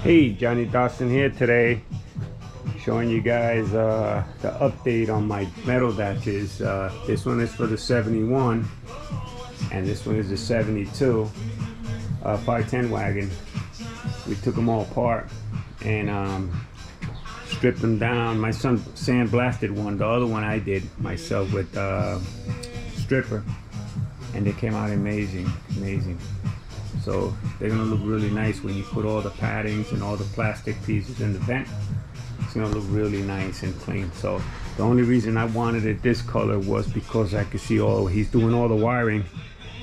Hey, Johnny Datsun here today, showing you guys the update on my metal dashes. This one is for the 71 and this one is the 72 510 wagon. We took them all apart and stripped them down. My son sandblasted one. The other one I did myself with stripper, and they came out amazing. So they're gonna look really nice when you put all the paddings and all the plastic pieces in the vent. It's gonna look really nice and clean. So the only reason I wanted it this color was because I could see he's doing all the wiring,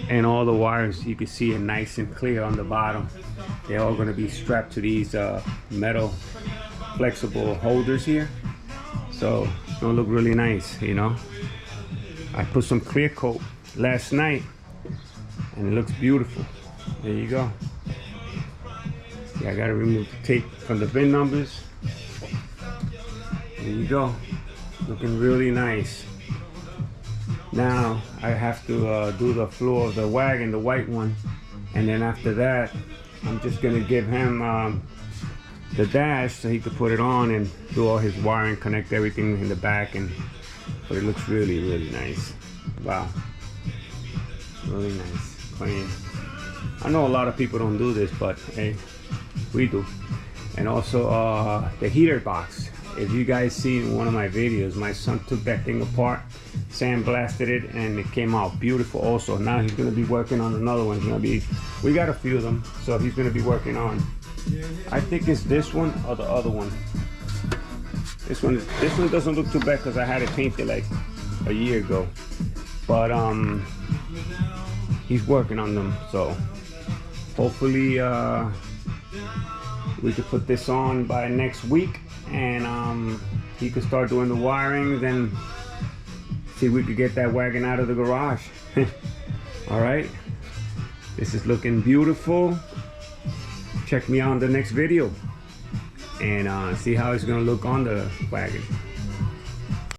and all the wires you can see it nice and clear on the bottom. They're all gonna be strapped to these metal flexible holders here. So it's gonna look really nice, you know. I put some clear coat last night and it looks beautiful. There you go. Yeah, I gotta remove the tape from the VIN numbers. There you go. Looking really nice. Now I have to do the floor of the wagon, the white one, and then after that I'm just gonna give him the dash so he could put it on and do all his wiring, connect everything in the back, but it looks really nice. Wow, really nice, clean. I know a lot of people don't do this, but hey, we do. And also the heater box. If you guys see in one of my videos, my son took that thing apart, sandblasted it, and it came out beautiful also. Now he's gonna be working on another one. We got a few of them, so he's gonna be working on, I think it's this one or the other one. This one doesn't look too bad because I had it painted like a year ago. But he's working on them, so hopefully we could put this on by next week, and he could start doing the wirings and see if we could get that wagon out of the garage. All right, this is looking beautiful. Check me out in the next video and see how it's gonna look on the wagon.